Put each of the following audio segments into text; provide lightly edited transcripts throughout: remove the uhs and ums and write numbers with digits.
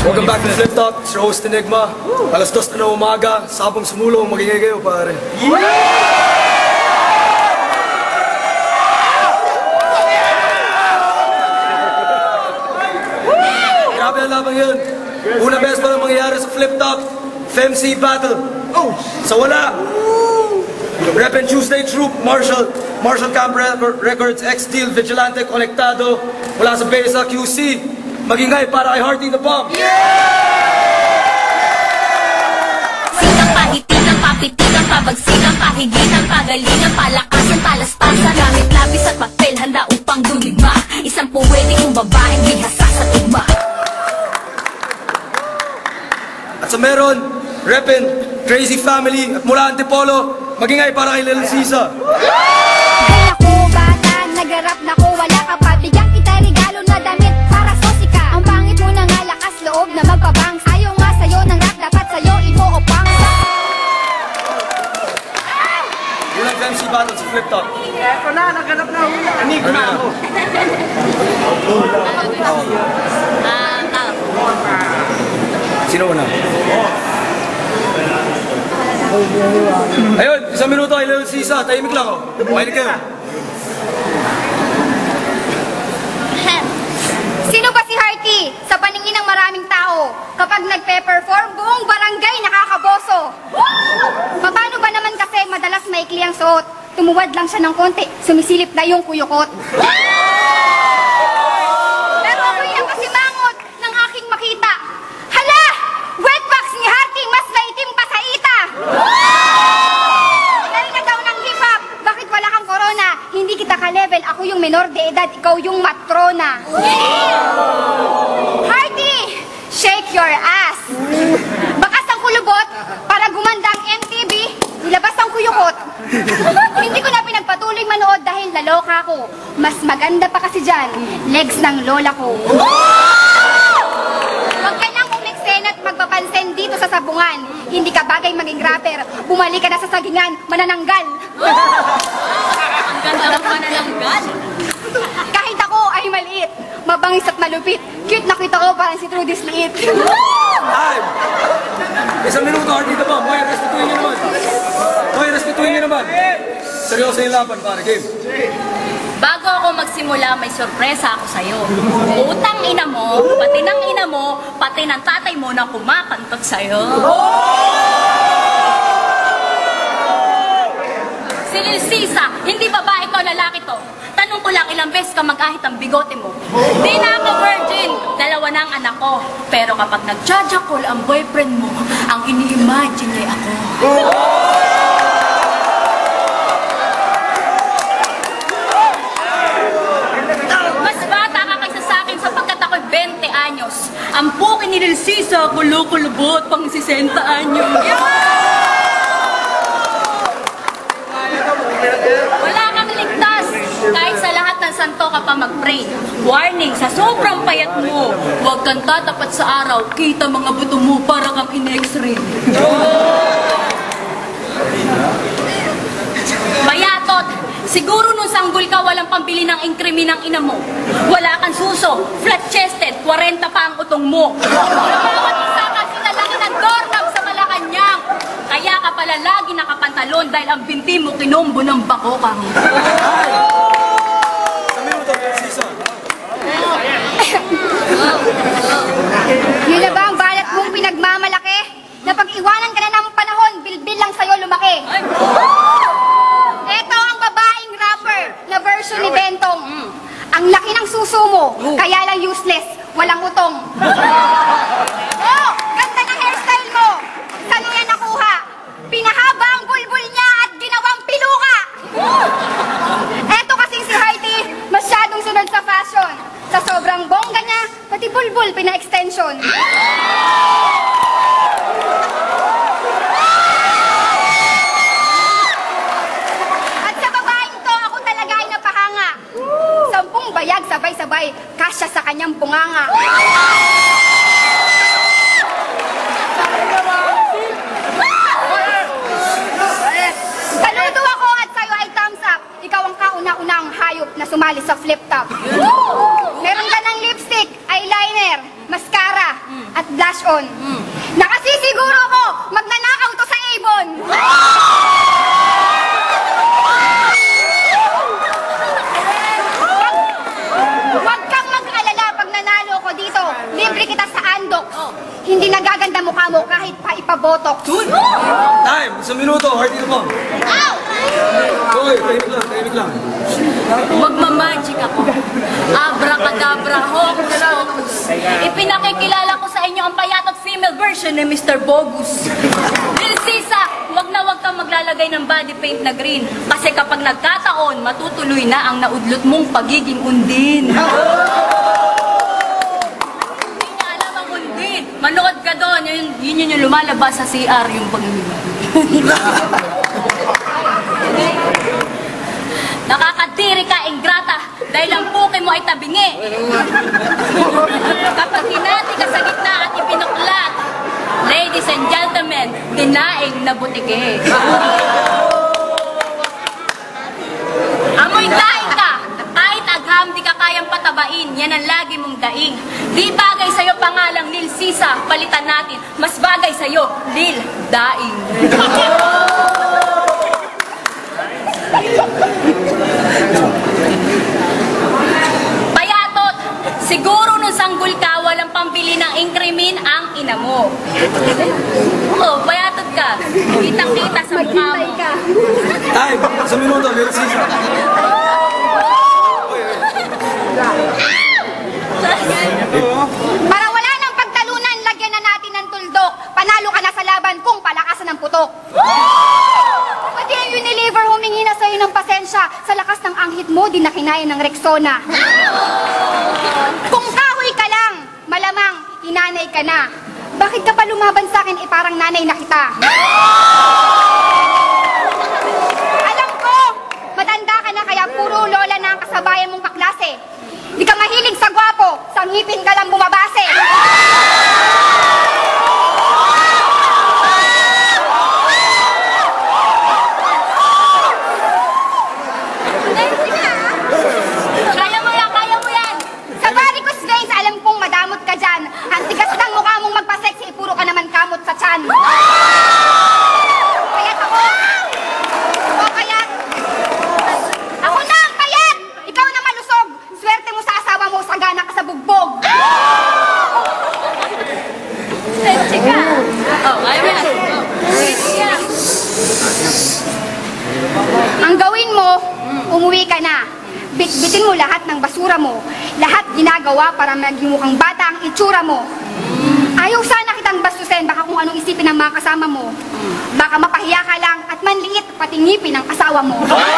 Welcome back to Flip Talk. It's your host Enigma. Alas 2 na umaga, sabong sumulong, magingay kayo pare. Grabe ang labang yun. Una beses pa lang mangyayari sa Flip Talk, FMC Battle. Sa wala. Rep and Tuesday Troop, Marshall Camp Records, X-Steel, Vigilante, Konektado. Wala sa Besa, QC. Magingay para kay Hearty the Bomb. Sigang pahitigang, papitigang, pabagsigang, pahigitan, pagalingan, palakasan, palaspasan, gamit labis at papel, handa upang dumigma. Isang puwede kong babaeng bihasa sa tugma. At sa meron, Repin, Crazy Family, at mula Antipolo, magingay para kay Lil Sisa. Ay ako, bata, nagarap na ko, wala ka pa, bigyan kita regalo na damit para sosika. Ang pangit mo na nga, lakas loob na magpabangs. Ayaw nga sa'yo ng rap, dapat sa'yo ipo-opang. Ulang MC Battle sa Flip Talk. Eto na, naganap na hula. Enigma ako. Sino una? Ayun, 1 minuto kay Lil Sisa. Tahimik lang, oh. Mahinig kayo. Sino ba si Hearty? Sa paningin ng maraming tao, kapag nagpe-perform, buong barangay nakakaboso. Paano ba naman kasi madalas maikli ang suot? Tumuwad lang siya ng konti, sumisilip na yung kuyukot. Pero ako'y nakasimangot ng aking makita. Hala! Wetbox ni Hearty mas maitim pa sa ita! Dahil na daw ng hip-hop, bakit wala kang corona? Hindi kita ka-level, ako yung menor de edad, ikaw yung matrona. Hearty! Shake your ass! Bakas ang kulubot, para gumanda ang MTV, nilabas ang kuyukot. Hindi ko na pinagpatuloy manood dahil naloka ko. Mas maganda pa kasi dyan, legs ng lola ko. Huwag ka nang umiksen at magpapansin dito sa sabungan. Hindi ka bagay maging rapper, bumalik ka na sa sagingan, manananggal. Ang ganda ng manananggal. Kahit ako ay maliit, mabangis at malupit, cute na kita ko parang si Trudy's liit. Time! 1 minuto, Hearty the Bomb. Hoy, respetuhin nyo naman. Hoy, respetuhin nyo naman. Seryoso yung laban, pare. Game. Bago ako magsimula, may sorpresa ako sa'yo. Utang ina mo, pati ng ina mo, pati ng tatay mo na kumakantot sa'yo. Si Lil Sisa, hindi babae ko, lalaki to. Tanong ko lang, ilang beses ka mag-ahit ang bigote mo. Di na ako virgin, 2 na ang anak ko. Pero kapag nag-jajakol ang boyfriend mo, ang ini-imagine niya ako. Mas bata ka kaysa sa akin sapagkat ako'y 20 anyos. Ang puki ni Lil Sisa, kulukulubot pang 60 anyos. Wala kang ligtas. Kahit sa lahat ng santo ka pa mag-pray. Warning, sa sobrang payat mo, huwag kang tatapat sa araw. Kita mga buto mo para kang in-x-ray. Bayatot, siguro nung sanggol ka walang pambili ng inkrimi ng ina mo. Wala kang suso, flat-chested, 40 pa ang utong mo. Bawat isa ka sinalaki ng doorknob sa Malacanang. Kaya ka pala lagi nakapantalon dahil ang binti mo kinombo ng bakokang. 1 minuto, Lil Sisa. Yun na ba ang balat mong pinagmamalaki? Napag-iwanan ka na ng panahon, bilbil lang sa'yo lumaki. Eto ang babaeng rapper na version ni Bentong. Ang laki ng suso mo, kaya lang useless, walang utong. Oh, ganda ng hairstyle mo. Saan mo yan nakuha? Pinahaba ang bulbul niya at ginawang piluka. Eto kasing si Hearty, masyadong sunod sa fashion. Sa sobrang bongga niya, pati bulbul pina-extension. At sa babaeng to, ako talaga ay napahanga. 10 bayag sabay-sabay, kasya sa kanyang bunganga. Saludo ako at sa'yo ay thumbs up. Ikaw ang kauna-unang hayop na sumali sa Flip Top. cash on. Nakasisiguro ko, magnanakaw to sa Avon. Huwag kang mag-alala pag nanalo ko dito. Libre kita sa andok. Hindi nagaganda mukha mo kahit pa ipabotok. Time! Isang minuto, heart mo. Hoy, tahimik lang. Magmamagic ako. Abracadabra, hocus pocus. Ipinakikilala ko sa inyo ang payat at female version ni Mr. Bogus. Lil Sisa, wag kang maglalagay ng body paint na green. Kasi kapag nagkataon, matutuloy na ang naudlot mong pagiging undin. Hindi niya alam ang undin. Manood ka doon. Yun yung lumalabas sa CR, yung pagiging. Nakakadiri ka, ingrata, dahil ang puke mo ay tabingi. Kapag hinati ka sa gitna at ipinuklat, ladies and gentlemen, dinaing na butike. Amoy daing ka, kahit agham di ka kayang patabain, yan ang lagi mong daing. Di bagay sa'yo pangalang Lil Sisa, palitan natin, mas bagay sa'yo, Lil Daing. Payatot, siguro nung sanggol ka, walang pambili ng ingkrimin ang ina mo. Oo, payatot ka. Kitang-kita sa mukha mo. Time! Isang minuto, Lil Sisa. Para wala nang pagtalunan, lagyan na natin ng tuldok. Panalo ka na sa laban kung palakasan ng putok. Pati ang Unilever humingi na sa'yo ng pasensya. Sa lakas ng anghit mo, di na kinaya ng Rexona. Kung kahoy ka lang, malamang inanay ka na. Bakit ka pa lumaban sa akin, parang nanay na kita? Alam ko, matanda ka na kaya puro lola na ang kasabayan mong kaklase. Di ka mahilig sa gwapo, sa ngipin ka lang bumabase. Kaya mo yan. Sa varicose veins, alam kong madamot ka dyan. Ang tigas ng mukha mong magpa-sexy, puro ka naman kamot sa tiyan. Payat ako. Ako payat. Ako na ang payat. Ikaw na malusog. Swerte mo sa asawa mo, sagana ka sa bugbog. Sexy ka. Oh, kaya mo yan. Sexy ka. Ang gawin mo, umuwi ka na. Bitbitin mo lahat ng basura mo. Lahat ginagawa para maging mukhang bata ang itsura mo. Ayaw sana kitang bastusin, baka kung anong isipin ng mga kasama mo. Baka mapahiya ka lang at manliit pati ngipin ng asawa mo. Tara.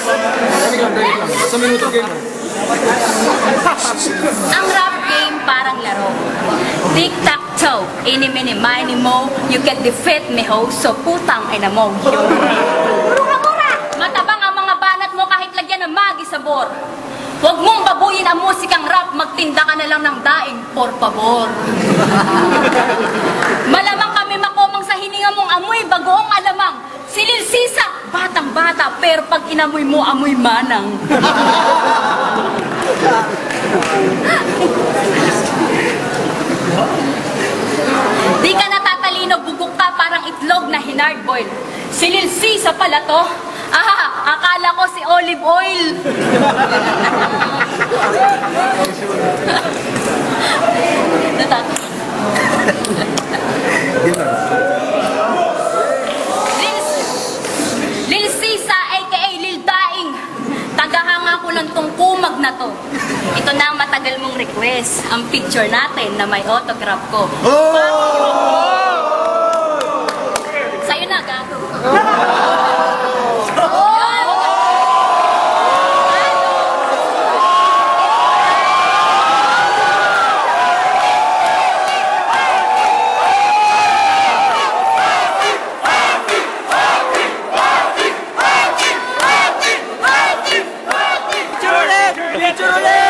Tahimik lang. Isang minuto, game. Ang rap game parang laro. Tic-tac-toe, ini-mini-mini mo, you can defeat me ho, so putang ina mo. Mura! Matabang ang mga banat mo kahit lagyan ng magi sabor. Huwag mong babuyin ang musikang rap, magtinda ka na lang ng daing, por favor. Malamang kami makomang sa hininga mong amoy, bagoong alamang. Si Lil Sisa, batang-bata, pero pag inamoy mo, amoy manang. Di ka natatalino, bugok ka parang itlog na hinard boil. Si Lil Sisa pala to. Akala ko si olive oil. Lil Sisa, aka Lil Daing. Tagahanga ko lang tong kumag na to. Ito na ang matagal mong request. Ang picture natin na may autograph ko. Sa'yo na, gago. Picture ulit!